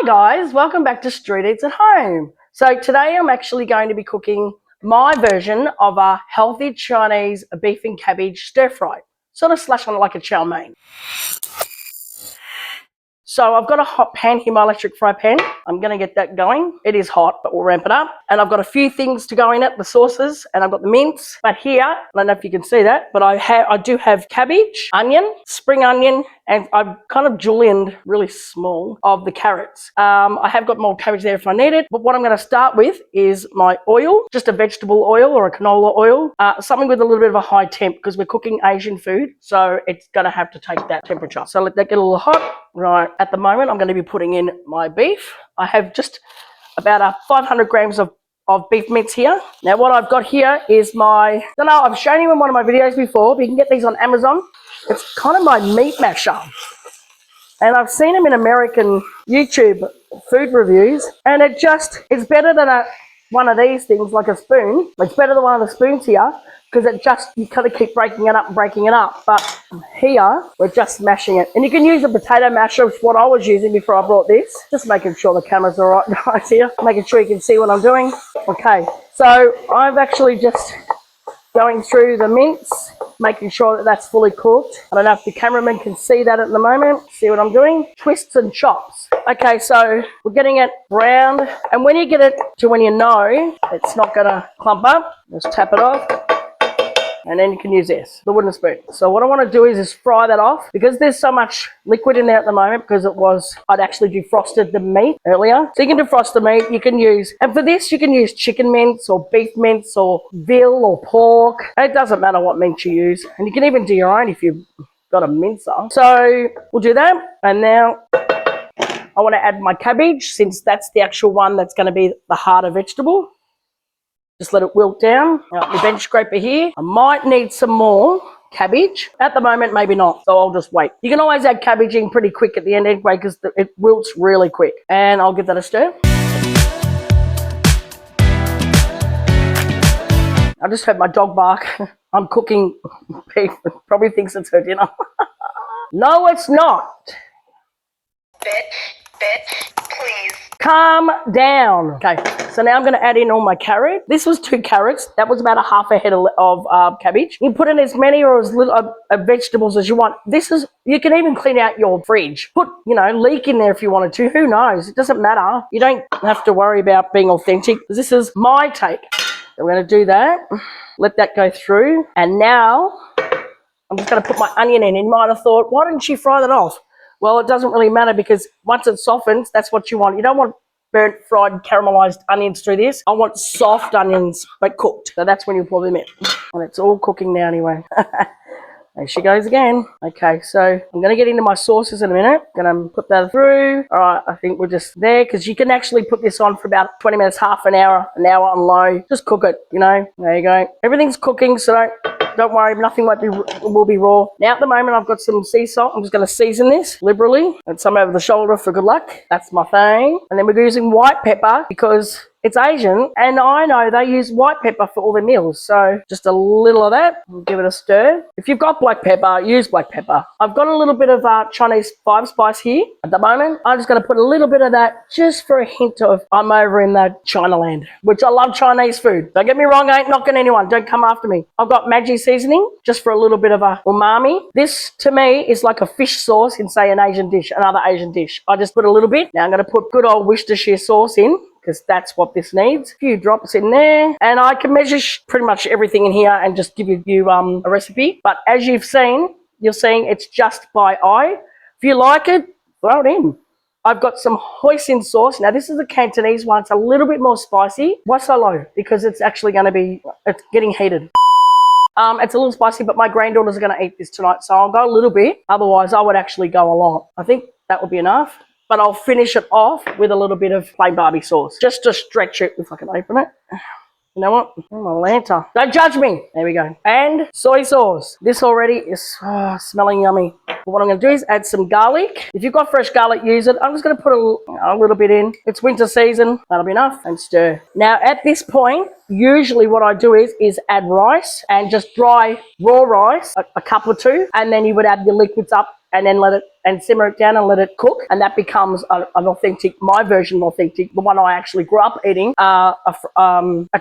Guys, welcome back to Street Eats at Home. So today I'm actually going to be cooking my version of a healthy Chinese beef and cabbage stir fry, sort of slash on it like a chow mein. So I've got a hot pan here, my electric fry pan. I'm going to get that going. It is hot, but we'll ramp it up. And I've got a few things to go in it, the sauces, and I've got the mince. But here, I don't know if you can see that, but I do have cabbage, onion, spring onion, and I've kind of julienned really small of the carrots. I have got more cabbage there if I need it, but what I'm going to start with is my oil, just a vegetable oil or a canola oil, something with a little bit of a high temp because we're cooking Asian food, so it's going to have to take that temperature. So let that get a little hot. Right, at the moment I'm going to be putting in my beef. I have just about 500 grams of beef mince here. Now what I've got here is my, I don't know, I've shown you in one of my videos before, but you can get these on Amazon. It's kind of my meat masher. And I've seen them in American YouTube food reviews, and it's better than one of these things, like a spoon. It's better than one of the spoons here, because you kind of keep breaking it up and breaking it up. But here, we're just smashing it. And you can use a potato masher, which is what I was using before I brought this. Just making sure the camera's all right, guys, here. Making sure you can see what I'm doing. Okay, so I've actually just going through the mince, making sure that that's fully cooked. I don't know if the cameraman can see that at the moment. See what I'm doing? Twists and chops. Okay, so we're getting it browned. And when you get it to when you know it's not going to clump up, just tap it off. And then you can use this, the wooden spoon. So what I want to do is fry that off, because there's so much liquid in there at the moment, because I'd actually defrosted the meat earlier. So you can defrost the meat, you can use, and for this you can use chicken mince or beef mince or veal or pork. It doesn't matter what mince you use. And you can even do your own if you've got a mincer. So we'll do that. And now I want to add my cabbage, since that's the actual one that's going to be the harder vegetable. Just let it wilt down. Now, my bench scraper here. I might need some more cabbage. At the moment, maybe not, so I'll just wait. You can always add cabbage in pretty quick at the end anyway, because it wilts really quick. And I'll give that a stir. I just heard my dog bark. I'm cooking beef. Probably thinks it's her dinner. No, it's not. Bitch, please. Calm down. Okay, so now I'm going to add in all my carrot. This was 2 carrots. That was about a half a head of cabbage. You put in as many or as little vegetables as you want. You can even clean out your fridge. Put, leek in there if you wanted to. Who knows? It doesn't matter. You don't have to worry about being authentic. This is my take. So we're going to do that. Let that go through. And now I'm just going to put my onion in. And you might have thought, why didn't she fry that off? Well, it doesn't really matter, because once it softens, that's what you want. You don't want burnt, fried, caramelized onions through this. I want soft onions, but cooked. So that's when you pour them in. And it's all cooking now anyway. There she goes again. Okay, so I'm going to get into my sauces in a minute. Going to put that through. All right, I think we're just there, because you can actually put this on for about 20 minutes, half an hour on low. Just cook it, There you go. Everything's cooking, so don't worry, nothing will be raw. Now at the moment I've got some sea salt. I'm just going to season this liberally and some over the shoulder for good luck. That's my thing. And then we're using white pepper because it's Asian, and I know they use white pepper for all their meals. So just a little of that. We'll give it a stir. If you've got black pepper, use black pepper. I've got a little bit of Chinese 5 spice here at the moment. I'm just going to put a little bit of that just for a hint of I'm over in the China land, which I love Chinese food. Don't get me wrong, I ain't knocking anyone. Don't come after me. I've got Maggi seasoning just for a little bit of a umami. This to me is like a fish sauce in, say, another Asian dish. I just put a little bit. Now I'm going to put good old Worcestershire sauce in, because that's what this needs. A few drops in there. And I can measure pretty much everything in here and just give you a recipe. But as you're seeing it's just by eye. If you like it, throw it in. I've got some hoisin sauce. Now this is the Cantonese one. It's a little bit more spicy. Why so low? Because it's actually going to be, it's getting heated. It's a little spicy, but my granddaughters are going to eat this tonight, so I'll go a little bit. Otherwise, I would actually go a lot. I think that would be enough. But I'll finish it off with a little bit of plain Barbie sauce, just to stretch it, if I can open it. You know what? Oh, my lanta. Don't judge me. There we go. And soy sauce. This already is smelling yummy. But what I'm going to do is add some garlic. If you've got fresh garlic, use it. I'm just going to put a little bit in. It's winter season. That'll be enough. And stir. Now, at this point, usually what I do is add rice and just dry raw rice, a cup or two. And then you would add your liquids up and then simmer it down and let it cook, and that becomes an authentic, my version of authentic, the one I actually grew up eating, a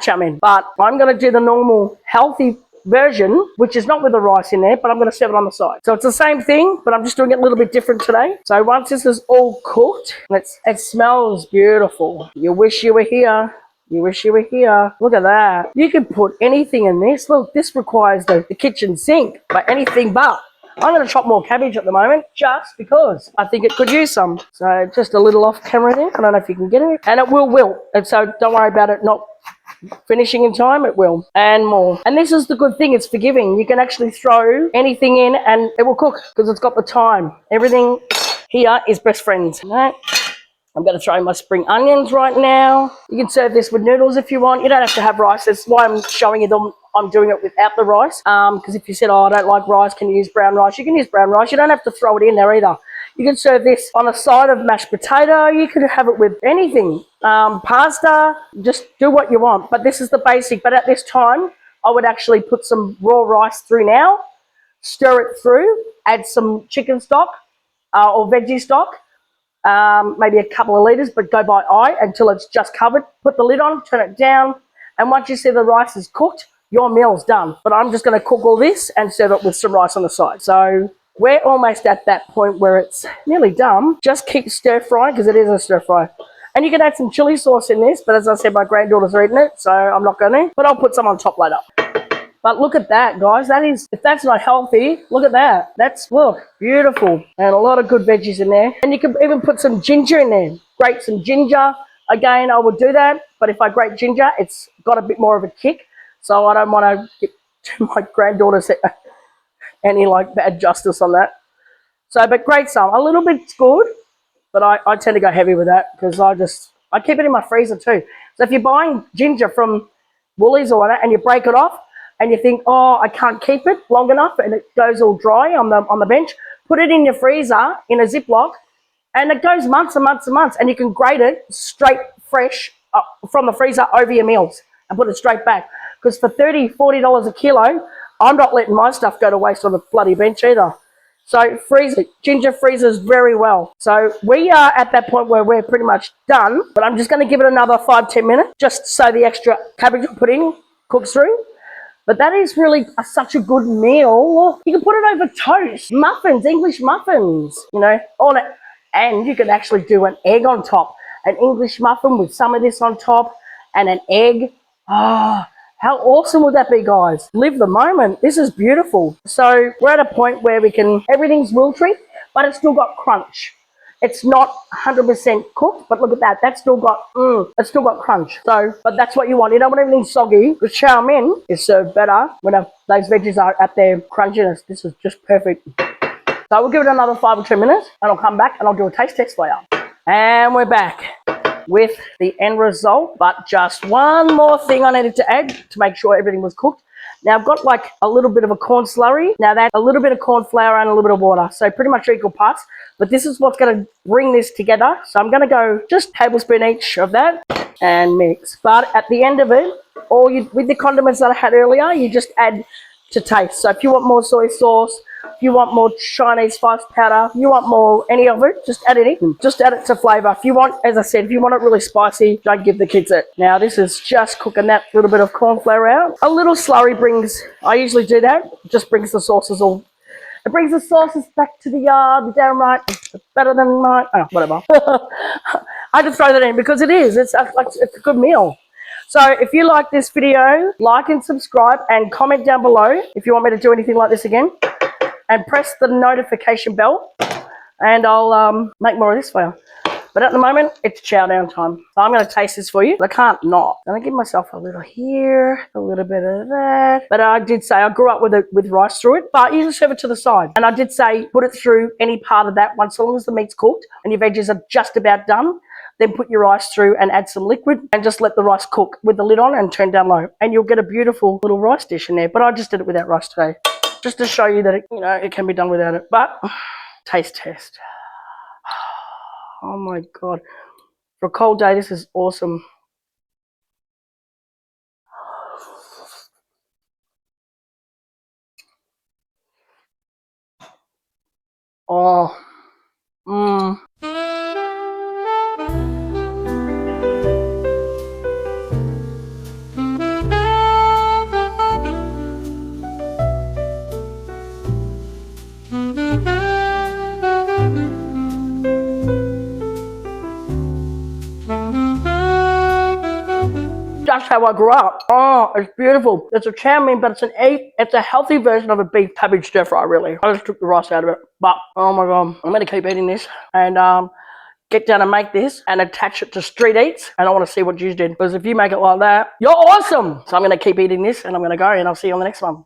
chow mein. But I'm going to do the normal healthy version, which is not with the rice in there, but I'm going to serve it on the side. So it's the same thing, but I'm just doing it a little bit different today. So once this is all cooked, it smells beautiful. You wish you were here. You wish you were here. Look at that. You can put anything in this. Look, this requires the kitchen sink, but anything but. I'm going to chop more cabbage at the moment just because I think it could use some. So just a little off camera there. I don't know if you can get it. And it will wilt. And so don't worry about it not finishing in time. It will. And more. And this is the good thing. It's forgiving. You can actually throw anything in and it will cook because it's got the time. Everything here is best friends. Right? I'm going to throw in my spring onions right now. You can serve this with noodles if you want. You don't have to have rice. That's why I'm showing you them. I'm doing it without the rice. Because if you said, oh, I don't like rice, can you use brown rice? You can use brown rice. You don't have to throw it in there either. You can serve this on a side of mashed potato. You could have it with anything. Pasta, just do what you want. But this is the basic. But at this time, I would actually put some raw rice through now, stir it through, add some chicken stock or veggie stock. Maybe a couple of litres, but go by eye until it's just covered. Put the lid on, turn it down, and once you see the rice is cooked, your meal's done. But I'm just going to cook all this and serve it with some rice on the side. So we're almost at that point where it's nearly done. Just keep stir frying because it is a stir fry. And you can add some chili sauce in this, but as I said, my granddaughters are eating it, so I'm not going to. But I'll put some on top later. But look at that, guys. That is, if that's not healthy, look at that. That's, look, beautiful. And a lot of good veggies in there. And you can even put some ginger in there. Grate some ginger. Again, I would do that. But if I grate ginger, it's got a bit more of a kick. So I don't want to get to my granddaughters any like bad justice on that. So, but grate some. A little bit's good, but I tend to go heavy with that because I keep it in my freezer too. So if you're buying ginger from Woolies or whatever and you break it off, and you think, oh, I can't keep it long enough, and it goes all dry on the bench, put it in your freezer in a Ziploc, and it goes months and months and months, and you can grate it straight fresh from the freezer over your meals and put it straight back. Because for $30, $40 a kilo, I'm not letting my stuff go to waste on the bloody bench either. So freeze it. Ginger freezes very well. So we are at that point where we're pretty much done, but I'm just going to give it another 5-10 minutes just so the extra cabbage I put in cooks through. But that is really such a good meal. You can put it over toast, muffins, English muffins, you know, on it. And you can actually do an egg on top. An English muffin with some of this on top and an egg. Oh, how awesome would that be, guys? Live the moment. This is beautiful. So we're at a point where everything's wilty, but it's still got crunch. It's not 100% cooked, but look at that. It's still got crunch. So, but that's what you want. You don't want everything soggy. The chow mein is served better when those veggies are at their crunchiness. This is just perfect. So we'll give it another 5 or 10 minutes, and I'll come back and I'll do a taste test for you. And we're back with the end result, but just one more thing I needed to add to make sure everything was cooked. Now I've got like a little bit of a corn slurry. Now that's a little bit of corn flour and a little bit of water. So pretty much equal parts. But this is what's going to bring this together. So I'm going to go just a tablespoon each of that and mix. But at the end of it, with the condiments that I had earlier, you just add to taste. So if you want more soy sauce, if you want more Chinese spice powder, you want more any of it, just add it in. Just add it to flavour. If you want, as I said, if you want it really spicy, don't give the kids it. Now this is just cooking that little bit of corn flour out. A little slurry I usually do that, just brings the sauces it brings the sauces back to the yard, the damn right. It's better than mine. Oh, whatever. I just throw that in because it's a good meal. So if you like this video, like and subscribe and comment down below if you want me to do anything like this again. And press the notification bell and I'll make more of this for you. But at the moment, it's chow down time. So I'm going to taste this for you. I can't not. I'm going to give myself a little here, a little bit of that. But I did say I grew up with rice through it, but you just serve it to the side. And I did say put it through any part of that once, so long as the meat's cooked and your veggies are just about done. Then put your rice through and add some liquid and just let the rice cook with the lid on and turn down low. And you'll get a beautiful little rice dish in there. But I just did it without rice today, just to show you that it can be done without it. But taste test. Oh my God. For a cold day, this is awesome. Oh, mmm. That's how I grew up. Oh, it's beautiful. It's a chow mein, but it's a healthy version of a beef cabbage stir fry, really. I just took the rice out of it. But, oh my God, I'm going to keep eating this. And, get down and make this and attach it to Street Eats. And I want to see what you did. Because if you make it like that, you're awesome. So I'm going to keep eating this and I'm going to go and I'll see you on the next one.